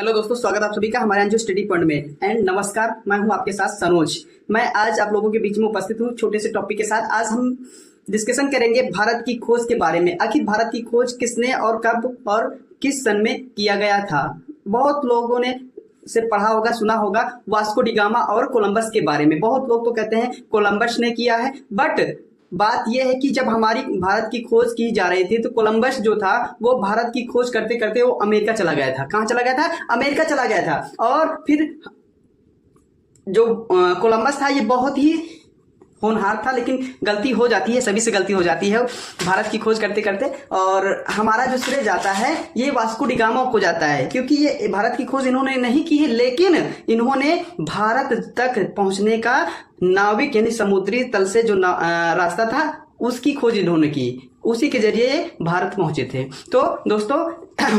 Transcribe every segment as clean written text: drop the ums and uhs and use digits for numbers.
Hello दोस्तों, स्वागत आप सभी का हमारे यहाँ जो स्टडी पॉइंट में। एंड नमस्कार, मैं हूँ आपके साथ सनोज। मैं आज आप लोगों के बीच में उपस्थित हूँ छोटे से टॉपिक के साथ। आज हम डिस्कशन करेंगे भारत की खोज के बारे में। आखिर भारत की खोज किसने और कब और किस सन में किया गया था। बहुत लोगों ने से पढ़ा होगा, सुना होगा वास्को डी गामा और कोलंबस के बारे में। बहुत लोग तो कहते हैं कोलंबस ने किया है, बट बात यह है कि जब हमारी भारत की खोज की जा रही थी तो कोलंबस जो था वो भारत की खोज करते करते वो अमेरिका चला गया था। कहाँ चला गया था? अमेरिका चला गया था। और फिर जो कोलंबस था ये बहुत ही होनहार था, लेकिन गलती हो जाती है, सभी से गलती हो जाती है भारत की खोज करते करते। और हमारा जो श्रेय जाता है ये वास्को डी गामा को जाता है, क्योंकि ये भारत की खोज इन्होंने नहीं की है, लेकिन इन्होंने भारत तक पहुंचने का नाविक यानी समुद्री तल से जो रास्ता था उसकी खोज इन्होंने की। उसी के जरिए भारत पहुंचे थे। तो दोस्तों,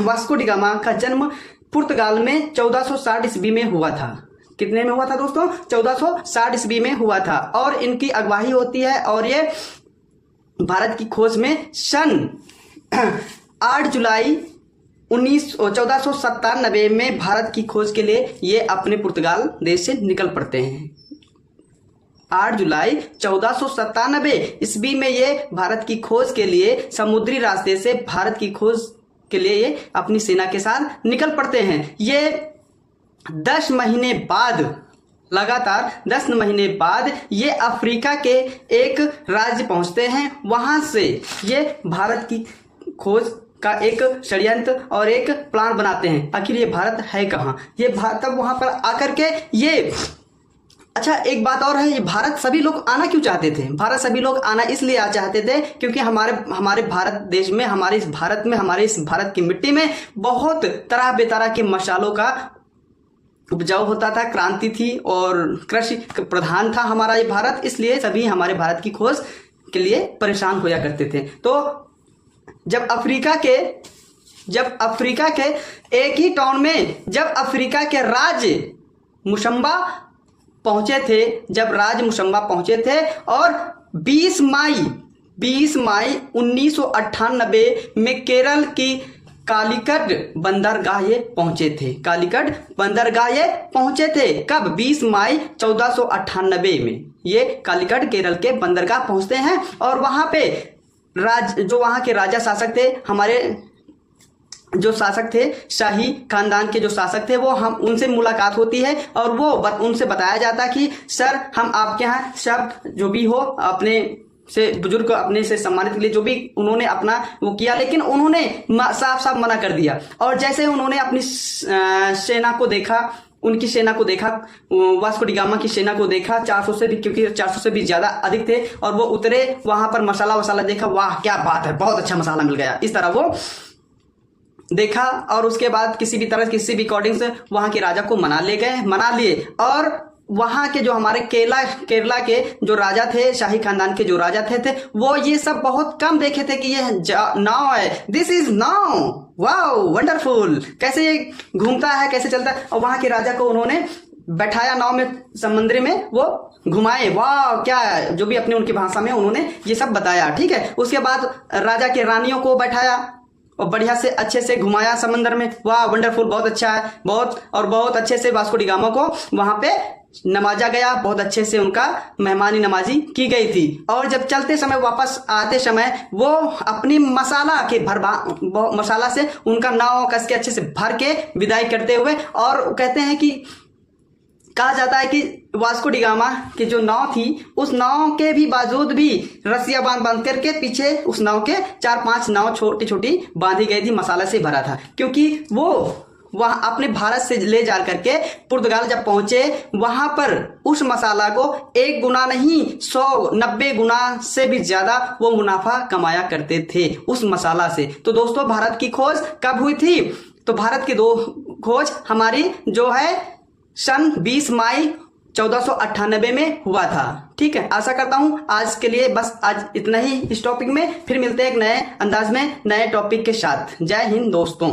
वास्को डी गामा का जन्म पुर्तगाल में 1460 ईस्वी में हुआ था। कितने में हुआ था दोस्तों? 1460 ईस्वी में हुआ था। और इनकी अगुवाई होती है और ये भारत की खोज में सन 8 जुलाई 1497 में भारत की खोज के लिए ये अपने पुर्तगाल देश से निकल पड़ते हैं। 8 जुलाई 1497 ईस्वी में ये भारत की खोज के लिए समुद्री रास्ते से भारत की खोज के लिए ये अपनी सेना के साथ निकल पड़ते हैं। ये 10 महीने बाद, लगातार 10 महीने बाद ये अफ्रीका के एक राज्य पहुंचते हैं। वहां से ये भारत की खोज का एक षड्यंत्र और एक प्लान बनाते हैं। आखिर ये भारत है कहाँ? ये भारत तब वहां पर आकर के ये अच्छा, एक बात और है, ये भारत सभी लोग आना क्यों चाहते थे? भारत सभी लोग आना इसलिए चाहते थे क्योंकि हमारे भारत देश में, हमारे इस भारत की मिट्टी में बहुत तरह बेतरह के मसालों का उपजाऊ होता था, क्रांति थी और कृषि प्रधान था हमारा ये भारत। इसलिए सभी हमारे भारत की खोज के लिए परेशान होया करते थे। तो जब अफ्रीका के एक ही टाउन में जब अफ्रीका के राज्य मुशम्बा पहुंचे थे और 20 मई 1998 में केरल की कालीकट बंदरगाह पहुंचे थे। कब? 20 मई 1498 में ये कालीकट केरल के बंदरगाह पहुंचते हैं। और वहां पे जो वहां के राजा शासक थे, हमारे जो शासक थे, शाही खानदान के जो शासक थे, वो हम उनसे मुलाकात होती है और वो उनसे बताया जाता कि सर, हम आपके यहाँ सब जो भी हो अपने से बुजुर्ग अपने से सम्मानित के लिए जो भी उन्होंने अपना वो किया, लेकिन उन्होंने साफ साफ मना कर दिया। और जैसे उन्होंने अपनी सेना को देखा, उनकी सेना को देखा, वास्को डी गामा की सेना को देखा, 400 से भी, क्योंकि 400 से भी ज्यादा अधिक थे, और वो उतरे वहां पर मसाला वसाला देखा, वाह क्या बात है, बहुत अच्छा मसाला मिल गया, इस तरह वो देखा। और उसके बाद किसी भी अकॉर्डिंग से वहां के राजा को मना लिए। और वहां के जो हमारे केरला के जो राजा थे, शाही खानदान के जो राजा थे वो ये सब बहुत कम देखे थे कि ये नाव है, this is now, wow wonderful, कैसे ये घूमता है, कैसे चलता है। और वहां के राजा को उन्होंने बैठाया नाव में, समुद्र में वो घुमाए, वाह क्या, जो भी अपने उनकी भाषा में उन्होंने ये सब बताया। ठीक है। उसके बाद राजा के रानियों को बैठाया और बढ़िया से अच्छे से घुमाया समंदर में, वाह वंडरफुल, बहुत अच्छा है, बहुत अच्छे से वास्को डी गामा को वहां पे नवाजा गया, बहुत अच्छे से उनका मेहमानी नवाजी की गई थी। और जब चलते समय, वापस आते समय, वो अपनी मसाला से उनका नाव कस के अच्छे से भर के विदाई करते हुए, और कहते हैं कि कहा जाता है कि वास्को डी गामा की जो नाव थी, उस नाव के भी बावजूद भी रस्सियां बांध करके पीछे उस नाव के 4-5 नाव छोटी छोटी बांधी गई थी, मसाला से भरा था। क्योंकि वो वहां अपने भारत से ले जा करके पुर्तगाल जब पहुंचे, वहां पर उस मसाला को 1 गुना नहीं 190 गुना से भी ज्यादा वो मुनाफा कमाया करते थे उस मसाला से। तो दोस्तों, भारत की खोज कब हुई थी? तो भारत की 2 खोज हमारी जो है सन 20 मई 1498 में हुआ था। ठीक है। आशा करता हूं आज के लिए बस आज इतना ही इस टॉपिक में। फिर मिलते हैं एक नए अंदाज में, नए टॉपिक के साथ। जय हिंद दोस्तों।